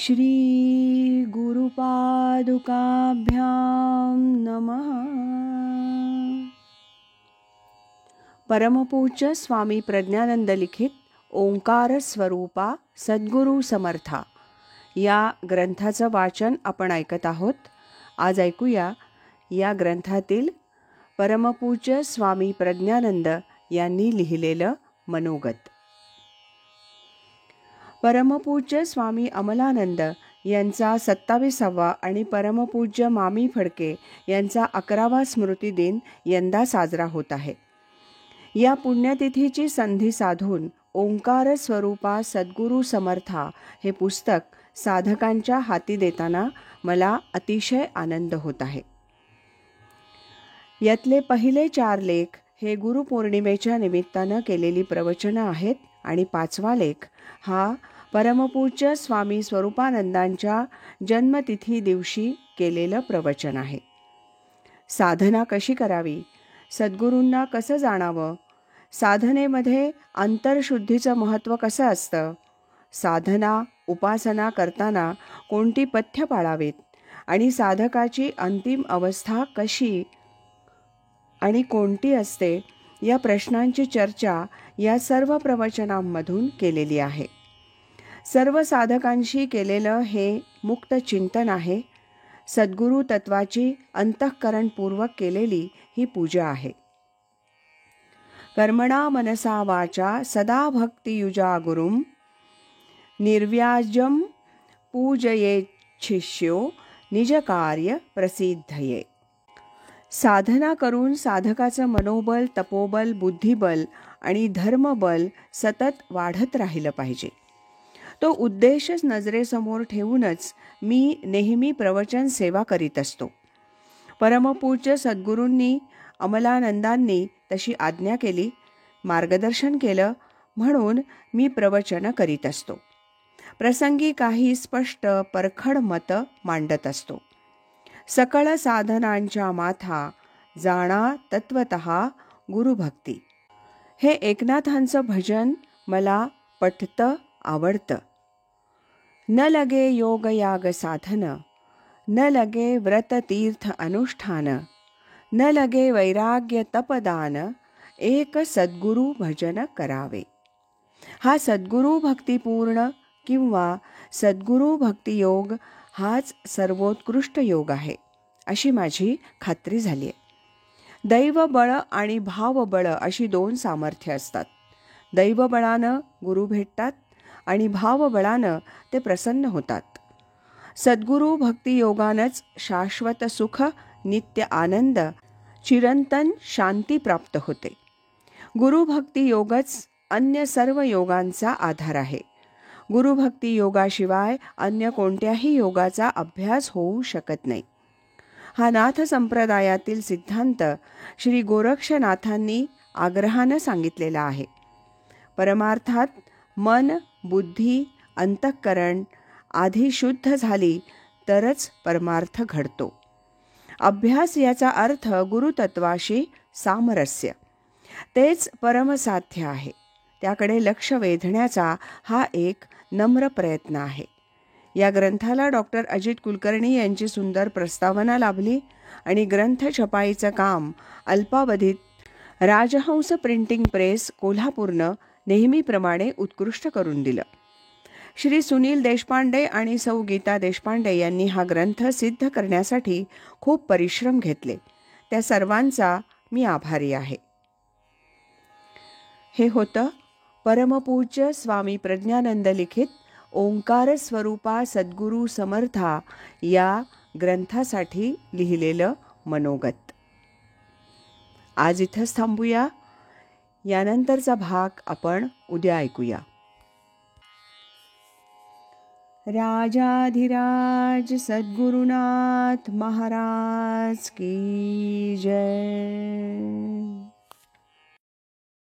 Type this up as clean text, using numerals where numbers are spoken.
श्री गुरुपादुकाभ्यां नमः। परमपूज्य स्वामी प्रज्ञानंद लिखित ओंकार स्वरूपा सद्गुरु समर्था या ग्रंथाचं वाचन आपण ऐकत आहोत. आज ऐकूया या ग्रंथातील परमपूज्य स्वामी प्रज्ञानंद यांनी लिहिलेलं मनोगत. परमपूज्य स्वामी अमलानंद यांचा 27वा आणि परमपूज्य मामी फडके यांचा 11वा स्मृतिदिन यंदा साजरा होत आहे. या पुण्यतिथीची संधी साधून ओंकार स्वरूपा सद्गुरु समर्था हे पुस्तक साधकांच्या हाती देताना मला अतिशय आनंद होत आहे. यातले पहिले 4 लेख हे गुरुपौर्णिमेच्या निमित्तानं केलेली प्रवचनं आहेत आणि 5वा लेख हा परमपूज्य स्वामी स्वरूपानंदांच्या जन्मतिथी दिवशी केलेलं प्रवचन आहे. साधना कशी करावी, सद्गुरूंना कसं जाणावं, साधनेमध्ये अंतरशुद्धीचं महत्त्व कसं असतं, साधना उपासना करताना कोणती पथ्य पाळावीत आणि साधकाची अंतिम अवस्था कशी आणि कोणती असते, या प्रश्नांची चर्चा या सर्व प्रवचनांमधून केलेली आहे. सर्व साधकांशी केलेलं हे मुक्त चिंतन आहे. सद्गुरु तत्वाची अंतःकरणपूर्वक केलेली ही पूजा आहे. कर्मणा मनसा वाचा सदा भक्तियुजा गुरुम निर्व्याजम पूजयेच्छिष्यो निजकार्य प्रसिद्धये. साधना करून साधकाचं मनोबल, तपोबल, बुद्धिबल आणि धर्मबल सतत वाढत राहिलं पाहिजे. तो उद्देशच नजरेसमोर ठेवूनच मी नेहमी प्रवचन सेवा करीत असतो. परमपूज्य सद्गुरूंनी अमलानंदांनी तशी आज्ञा केली, मार्गदर्शन केलं म्हणून मी प्रवचन करीत असतो. प्रसंगी काही स्पष्ट परखड मतं मांडत असतो. सकळ साधनांच्या माथा जाणा तत्वतः गुरुभक्ती. हे एकनाथांचं भजन मला पटतं, आवडतं. न लगे योग याग साधन, न लगे व्रत तीर्थ अनुष्ठान, न लगे वैराग्य तपदान, एक सद्गुरु भजन करावे. हा सद्गुरु भक्तिपूर्ण किंवा सद्गुरु भक्तियोग हाच सर्वोत्कृष्ट योग आहे, अशी माझी खात्री झाली आहे. दैवबळ आणि भावबळ अशी 2 सामर्थ्य असतात. दैवबळानं गुरु भेटतात आणि भावबळानं ते प्रसन्न होतात. सद्गुरु भक्तियोगानंच शाश्वत सुख, नित्य आनंद, चिरंतन शांती प्राप्त होते. गुरुभक्ती योगच अन्य सर्व योगांचा आधार आहे. गुरुभक्ती योगाशिवाय अन्य कोणत्याही योगाचा अभ्यास होऊ शकत नाही. हा नाथ संप्रदायातील सिद्धांत श्री गोरक्षनाथांनी आग्रहानं सांगितलेला आहे. परमार्थात मन, बुद्धी, अंतःकरण आधी शुद्ध झाली तरच परमार्थ घडतो. अभ्यास याचा अर्थ गुरुतत्वाशी सामरस्य, तेच परमसाध्य आहे. त्याकडे लक्ष वेधण्याचा हा एक नम्र प्रयत्न आहे. या ग्रंथाला डॉक्टर अजित कुलकर्णी यांची सुंदर प्रस्तावना लाभली आणि ग्रंथ छपाईचं काम अल्पावधीत राजहंस प्रिंटिंग प्रेस कोल्हापूरनं नेहमीप्रमाणे उत्कृष्ट करून दिलं. श्री सुनील देशपांडे आणि सौ गीता देशपांडे यांनी हा ग्रंथ सिद्ध करण्यासाठी खूप परिश्रम घेतले. त्या सर्वांचा मी आभारी आहे. हे होतं परमपूज्य स्वामी प्रज्ञानंद लिखित ओंकार स्वरूपा सद्गुरु समर्था या ग्रंथासाठी लिहिलेलं मनोगत. आज इथंच थांबूया. यानंतरचा भाग आपण उद्या ऐकूया. राजाधिराज सद्गुरुनाथ महाराज की जय.